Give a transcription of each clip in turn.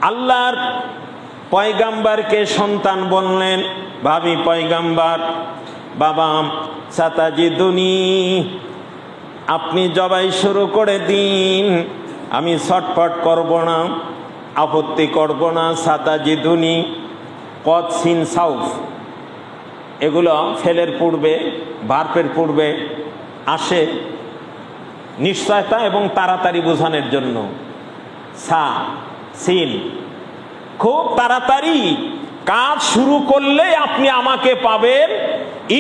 আল্লাহর পয়গাম্বারকে সন্তান বললেন, ভাবি পয়গাম্বার, বাবা সাতাজিদুনি, আপনি জবাই শুরু করে দিন, আমি ছটফট করব না, আপত্তি করব না। সাতাজিদুনি, কদ সিন সাউফ, এগুলো ফেলের পূর্বে ভার্বের পূর্বে আসে নিশ্চয়তা এবং তাড়াতাড়ি বোঝানোর জন্য। সা সিন, খুব তাড়াতাড়ি কাজ শুরু করলে আপনি আমাকে পাবেন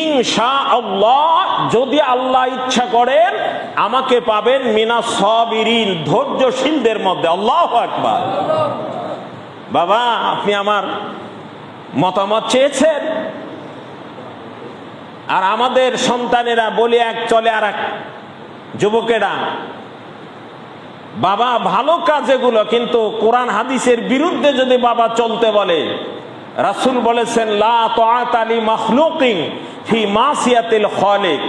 ইনশাআল্লাহ, যদি আল্লাহ ইচ্ছা করেন আমাকে পাবেন মিনাস সাবিরিন, ধৈর্যশীলদের মধ্যে। আল্লাহু আকবার। বাবা আপনি আমার মতামত চেয়েছেন, আর আমাদের সন্তানেরা বলে এক চলে আর এক, যুবকেরা বাবা ভালো কাজ এগুলো, কিন্তু কোরআন হাদিসের বিরুদ্ধে যদি বাবা চলতে বলে, রাসূল বলেছেন লা তাআতা লি মাখলুকিন ফি মাসিয়াতিল খালিক,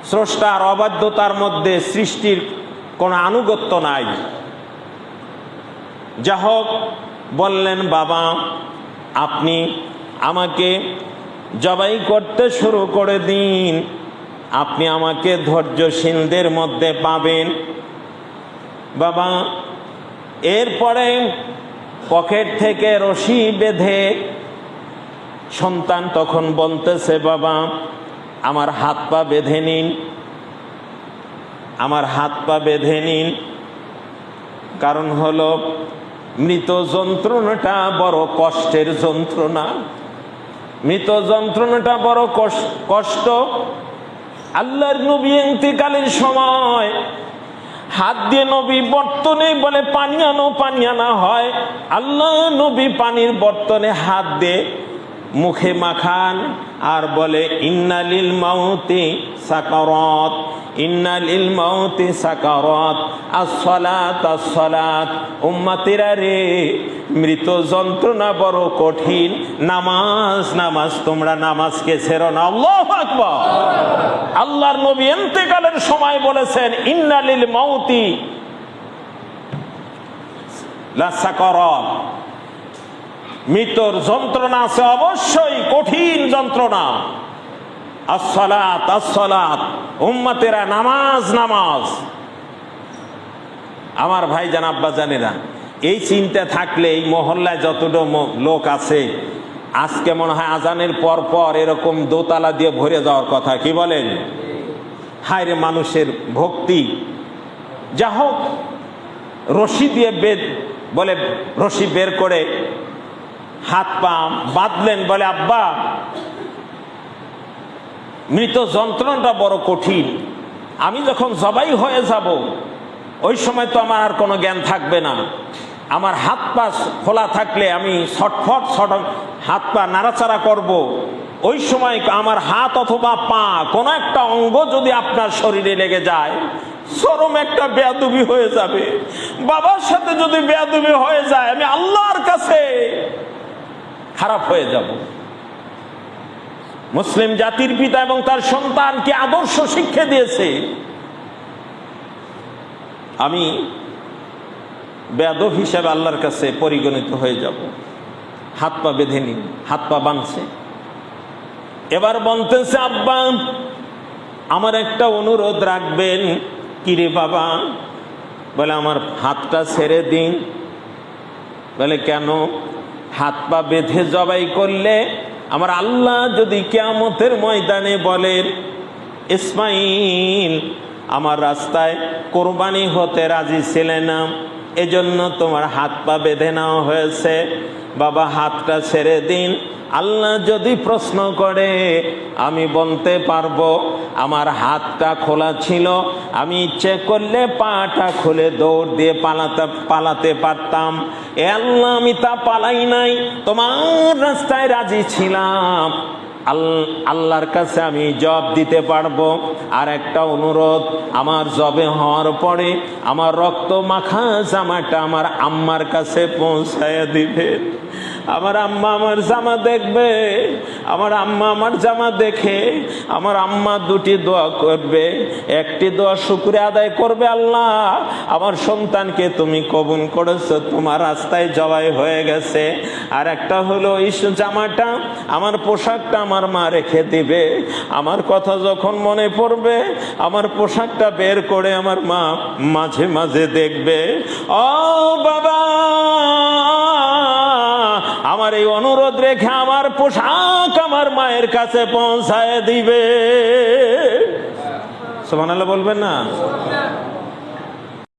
স্রষ্টার অবাধ্যতার মধ্যে সৃষ্টির কোনো আনুগত্য নাই। যা হোক, বললেন বাবা আপনি আমাকে জবাই করতে শুরু করে দিন, আপনি আমাকে ধৈর্যশীলদের মধ্যে পাবেন। বাবা এরপরে পকেট থেকে রশি বেঁধে সন্তান তখন বলতেছে, বাবা আমার হাত পা বেঁধে নিন, আমার হাত পা বেঁধে নিন। কারণ হলো মৃত যন্ত্রণাটা বড় কষ্টের যন্ত্রণা, মৃত যন্ত্রণাটা বড় কষ্ট। আল্লাহর নবী ইন্তেকালের সময় হাত দিয়ে নবী বর্তনে বলে পানি আনো, পানি আনা হয়। আল্লাহ নবী পানির বর্তনে হাত দিয়ে মুখে মাখান আর বলে ইন্না লিল মাউতি সাকারাত, ইন্না লিল মাউতি সাকারাত, আসসালাত আসসালাত। উম্মতিরা রে, মৃত যন্ত্রণা বড় কঠিন, নামাজ নামাজ, তোমরা নামাজকে ছেড়ো না। আল্লাহু আকবার। আল্লাহর নবী ইন্তেকালের সময় বলেছেন ইন্না লিল মাউতি লা সাকারাত, মৃত্যুর যন্ত্রণা আছে, অবশ্যই কঠিন যন্ত্রণা। আসসালাত আসসালাত, উম্মতেরা নামাজ নামাজ। আমার ভাই জান আব্বা জানেরা, এই চিন্তা থাকলে এই মহল্লায় যতটুকু লোক আছে আজকে মনে হয় আজানের পর পর এরকম দোতলা দিয়ে ভরে যাওয়ার কথা, কি বলেন? হায় রে মানুষের ভক্তি। যা হোক, রশি দিয়ে বলে রশি বের করে হাত পা বাঁধলেন, বলে আব্বা মৃত যন্ত্রণাটা বড় কঠিন, আমি যখন জবাই হয়ে যাব ওই সময় তো আমার আর কোনো জ্ঞান থাকবে না, আমার হাত পা খোলা থাকলে আমি ছটফট হাত পা নাড়াচাড়া করব, ওই সময় আমার হাত অথবা পা কোনো একটা অঙ্গ যদি আপনার শরীরে লেগে যায় চরম একটা বেয়াদবি হয়ে যাবে। বাবার সাথে যদি বেয়াদবি হয়ে যায় আমি আল্লাহর কাছে খারাপ হয়ে যাব। মুসলিম জাতির পিতা এবং তার সন্তানকে আদর্শ শিক্ষা দিয়েছে, আমি বেয়াদব হিসাবে আল্লাহর কাছে পরিগণিত হয়ে যাব। হাত পা বেঁধে নিন, হাত পা বাঁধছে। এবার বলতেছে আব্বা আমার একটা অনুরোধ রাখবেন। কিরে বাবা? বলে আমার হাতটা ছেড়ে দিন। বলে কেন? হাত পা বেঁধে জবাই করলে আমার আল্লাহ যদি কিয়ামতের ময়দানে বলেন ইসমাইল আমার রাস্তায় কোরবানি হতে রাজি ছিলে না, এজন্য তোমার হাত পা বেঁধে নেওয়া হয়েছে, বাবা হাতটা ছেড়ে দিন। আল্লাহ যদি প্রশ্ন করে আমি বলতে পারবো আমার হাতটা খোলা ছিল, আমি ইচ্ছে করলে পাটা খুলে দৌড় দিয়ে পালাতে পারতাম। এ আল্লাহ আমি তা পালাই নাই, তোমার রাস্তায় রাজি ছিলাম। আল্লাহর কাছে আমি জব দিতে পারবো। আর একটা অনুরোধ, আমার জবে হওয়ার পরে আমার রক্ত মাখা জামাটা আমার আম্মার কাছে পৌঁছায় দিবেন। আমার আম্মা আমার জামা দেখবে, আমার আম্মা আমার জামা দেখে আমার আম্মা দুটি দোয়া করবে। একটি দোয়া শুকরিয়া আদায় করবে, আল্লাহ আমার সন্তানকে তুমি কবুল করেছো, তোমার রাস্তায় জবাই হয়ে গেছে। আর একটা হলো এই জামাটা, আমার পোশাকটা আমার মা রেখে দিবে। আমার কথা যখন মনে পড়বে আমার পোশাকটা বের করে আমার মা মাঝে মাঝে দেখবে, ও বাবা আমার এই অনুরোধ রেখে আমার পোশাক আমার মায়ের কাছে পৌঁছায় দিবে। সুবহানাল্লাহ বলবেন না?